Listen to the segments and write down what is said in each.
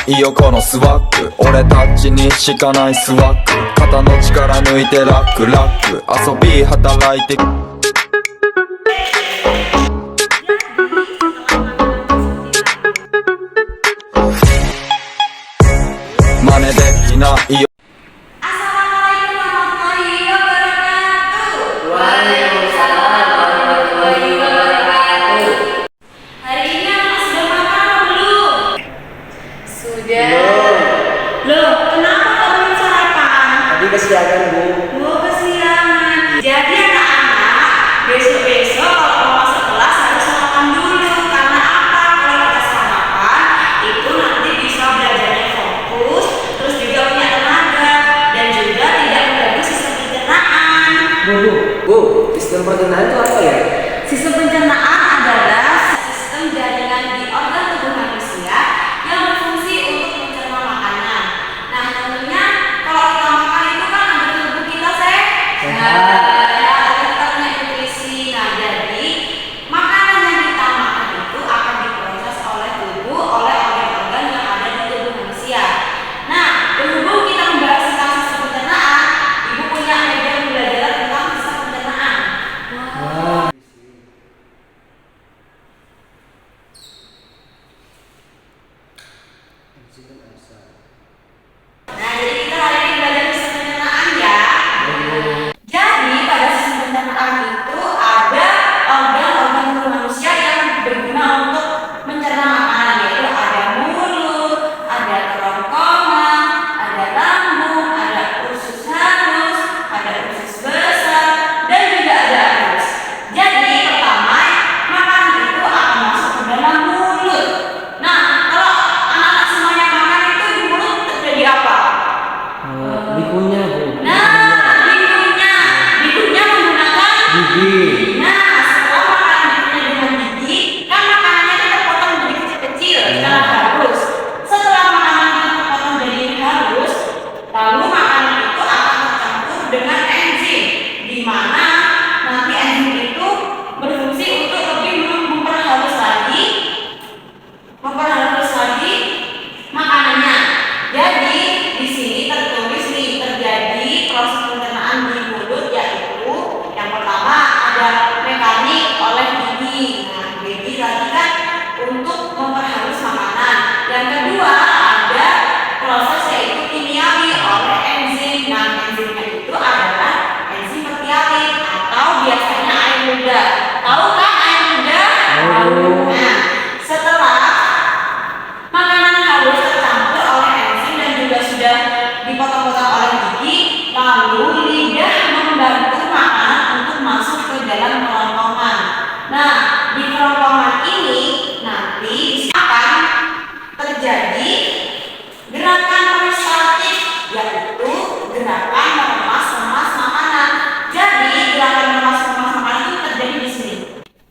いよこのスワッグ、俺たちにしかないスワッグ、肩の力抜いてラックラック、遊び働いて真似できないよ。Loh, kenapa kok belum sarapan? Tadi kesiangan, Bu. Oh, kesiangan. Jadi anak-anak, besok-besok kalau mau masuk kelas harus sarapan dulu. Karena apa? Kalau kita sarapan, itu nanti bisa belajarnya fokus, terus juga punya tenaga, dan juga tidak mengganggu sistem pencernaan. Bu, sistem pencernaan itu apa ya? Sistem pencernaan adalah sistem jaringan di organ tubuh manusia yang berfungsi untuk mencerna makanan. Nah, tentunya kalau kita makan itu kan ada tubuh kita sehat, ya, kita punya nutrisi. Nah, jadi makanan yang kita makan itu akan diproses oleh tubuh, oleh organ-organ yang ada di tubuh manusia. Nah, berhubung kita membahas tentang sistem pencernaan, Ibu punya media pembelajaran tentang sistem pencernaan. Wah. Nah, jadi kita hari ini belajar sistem pencernaan ya. Jadi pada sistem pencernaan itu ada organ-organ tubuh manusia yang berguna untuk mencerna makanan, yaitu ada mulut, ada kerongkongan, ada lambung, ada usus halus, ada usus besar, dan juga ada anus. Jadi pertama, makanan itu akan masuk ke dalam mulut. Nah, kalau anak-anak semuanya makan itu di mulut terjadi apa? Bikunya, Bu. Nah, bikunya menggunakan Gigi. Nah, setelah makanan bikunya dengan gigi, kan makanannya itu terpotong menjadi kecil-kecil secara halus. Setelah makanan itu terpotong menjadi halus, lalu makanan itu akan tercampur dengan enzim, di mana nanti enzim itu berfungsi untuk lebih memperhalus lagi makanannya. Jadi di sini tertulis nih, terjadi proses pencernaan di mulut, yaitu yang pertama ada mekanik oleh gigi. Nah, gigi tadi kan untuk memperhalus makanan. Yang kedua ada proses yaitu kimiawi oleh enzim. Nah, enzimnya itu adalah enzim protealis atau biasanya air muda. Tahu kan air muda? Tahu. Nah, setelah makanan halus tercampur oleh enzim dan juga sudah dipotong-potong oleh gigi, lalu lidah membantu makanan untuk masuk ke dalam kerongkongan. Nah, di kerongkongan ini nanti akan terjadi gerakan peristaltik, yaitu gerakan meremas-remas makanan. Jadi gerakan meremas-remas makanan itu terjadi di sini.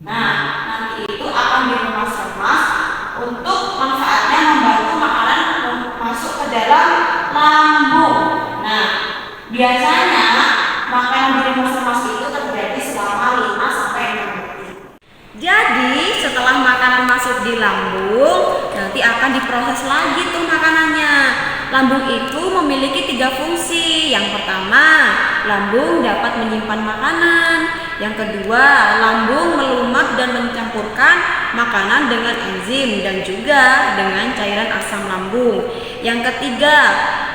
Nah, nanti itu akan diremas-remas untuk manfaatnya membantu makanan masuk ke dalam lambung. Nah, biasanya makanan diremas-remas itu terjadi selama 5 sampai 6 detik. Jadi setelah makanan masuk di lambung, nanti akan diproses lagi tuh makanannya. Lambung itu memiliki 3 fungsi. Yang pertama, lambung dapat menyimpan makanan. Yang kedua, lambung melumat dan mencampurkan makanan dengan enzim dan juga dengan cairan asam lambung. Yang ketiga,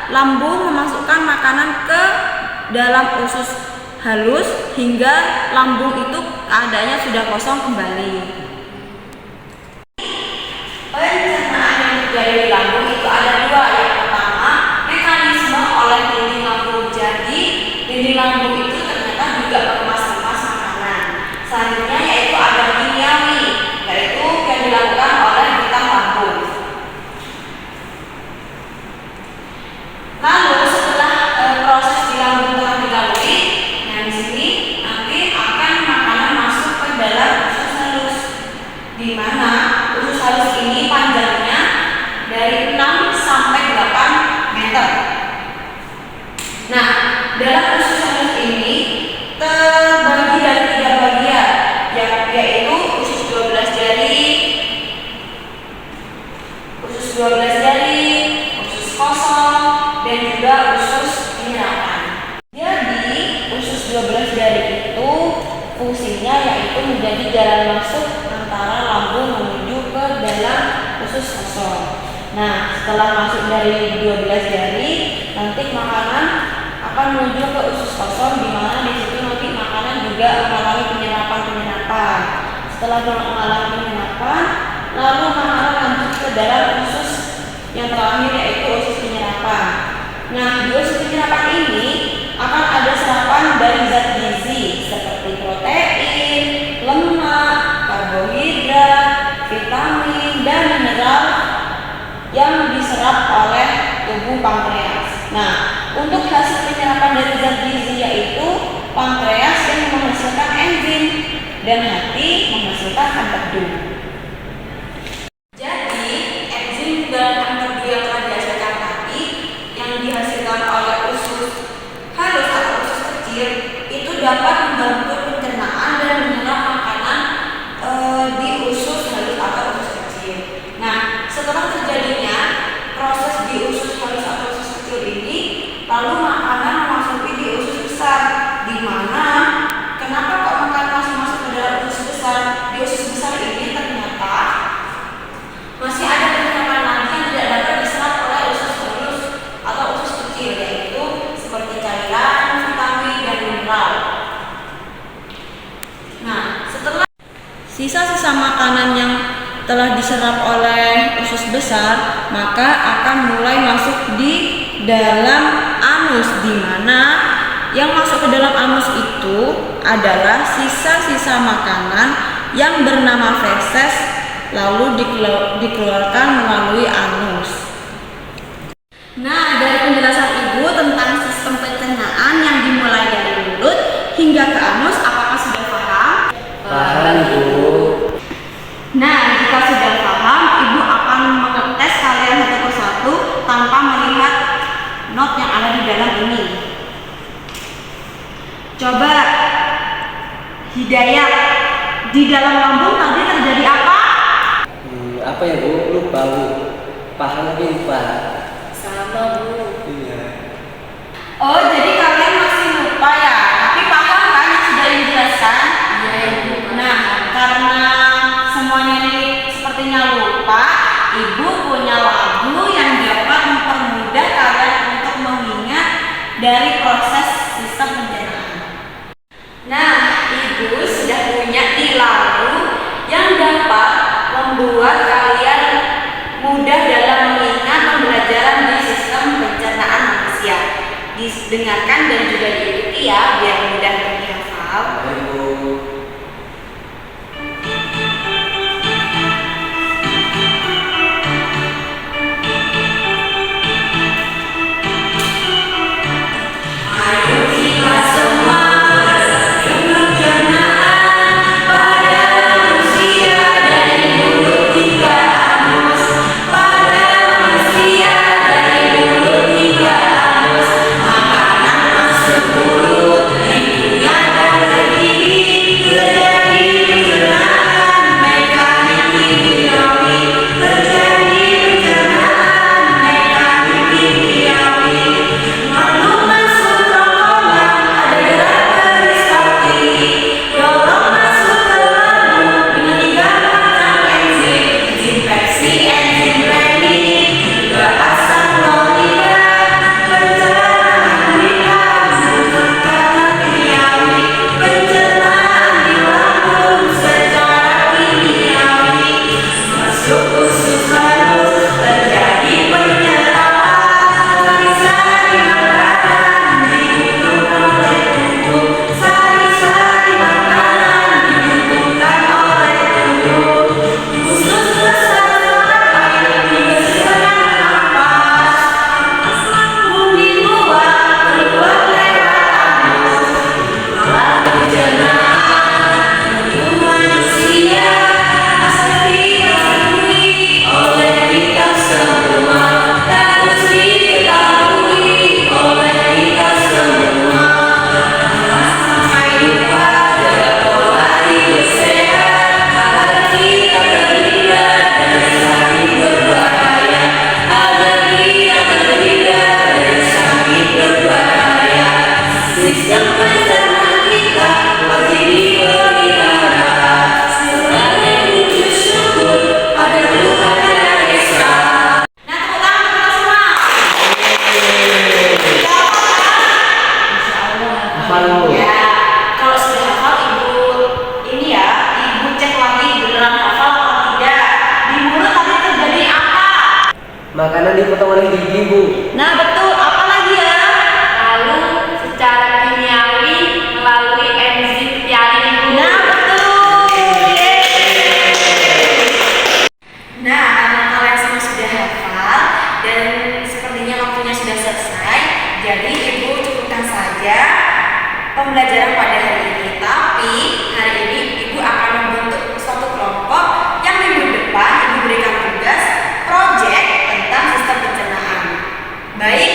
lambung memasukkan makanan ke dalam usus halus hingga lambung itu keadaannya sudah kosong kembali. Pencernaan yang terjadi di lambung itu ada 2. Yang pertama, mekanisme oleh dinding lambung. Jadi dinding lambung itu ternyata juga mengemas-kemas makanan. Selanjutnya yaitu ada kimiawi, yaitu yang dilakukan oleh bintang lambung. kemudian juga usus penyerapan. Jadi usus 12 jari itu fungsinya yaitu menjadi jalan masuk antara lambung menuju ke dalam usus kosong. Nah, setelah masuk dari 12 jari, nanti makanan akan menuju ke usus kosong, di mana di situ nanti makanan juga mengalami penyerapan. Setelah mengalami penyerapan, lalu makanan lanjut ke dalam usus yang terakhir yaitu usus penyerapan. Nah, di usus penyerapan ini akan ada serapan dari zat gizi seperti protein, lemak, karbohidrat, vitamin, dan mineral yang diserap oleh tubuh pankreas. Nah, untuk hasil penyerapan dari zat gizi yaitu pankreas yang menghasilkan enzim dan hati menghasilkan empedu. Jadi, enzim dan empedu yang telah dihasilkan tadi yang dihasilkan oleh usus halus atau usus kecil itu dapat membantu pencernaan dan menyerap makanan di usus halus atau usus kecil. Nah, setelah terjadinya proses di usus halus atau usus kecil ini, lalu makanan memasuki di usus besar, di mana kenapa kok makanan masih masuk ke dalam usus besar? Di usus besar ini ternyata masih ada penyerapan lagi yang tidak dapat diserap oleh usus halus atau usus kecil, yaitu seperti cairan, vitamin, dan mineral. Nah, setelah sisa-sisa makanan yang telah diserap oleh usus besar, maka akan mulai masuk di dalam anus, di mana yang masuk ke dalam anus itu adalah sisa-sisa makanan yang bernama feses, lalu dikeluarkan melalui anus. Nah, dari penjelasan Ibu tentang sistem pencernaan yang dimulai dari mulut hingga ke anus, apakah sudah paham? Paham, Bu. Nah, jika sudah paham, Ibu akan mengetes kalian satu persatu tanpa melihat not yang ada di dalam ini. Coba, Hidayat, di dalam lambung tadi terjadi apa? Apa ya, Bu? Lupa, Bu. Paham tapi lupa. Sama, Bu. Iya. Oh, jadi kalian masih lupa ya? Tapi paham kan yang sudah dijelaskan? Iya, Ibu. Nah, karena semuanya ini sepertinya lupa, Ibu punya lagu yang dapat mempermudah kalian untuk mengingat dari proses sistem pencernaan. Nah, Ibu sudah punya nih lagu yang dapat membuat kalian mudah dalam mengingat pembelajaran di sistem pencernaan manusia. Didengarkan dan juga diikuti ya, biar mudah dihafal. Ayo. Ayo kita semua pencernaan pada manusia dari mulut hingga anus, pada manusia dari mulut hingga anus. Makanan masuk mulut, lingkungan dan lagi potongan gigi, Bu. Nah betul, apa lagi ya? Lalu secara kimiawi melalui enzim hialin, Bu. Nah betul. Yeay. Nah, karena kalian semua sudah hafal dan sepertinya waktunya sudah selesai, jadi ibu cukupkan saja pembelajaran pada hari ini. Tapi hari ini ibu akan membentuk suatu kelompok yang minggu depan ibu berikan tugas proyek tentang sistem pencernaan. Baik,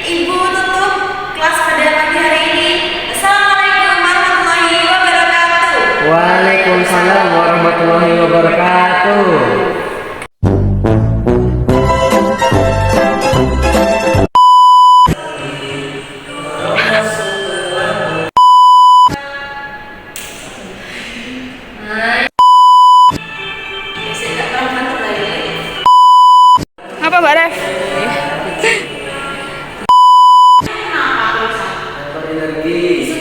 ibu tutup kelas pada pagi hari ini. Assalamualaikum warahmatullahi wabarakatuh. Waalaikumsalam warahmatullahi wabarakatuh. Apa, Mbak Ref? Energi.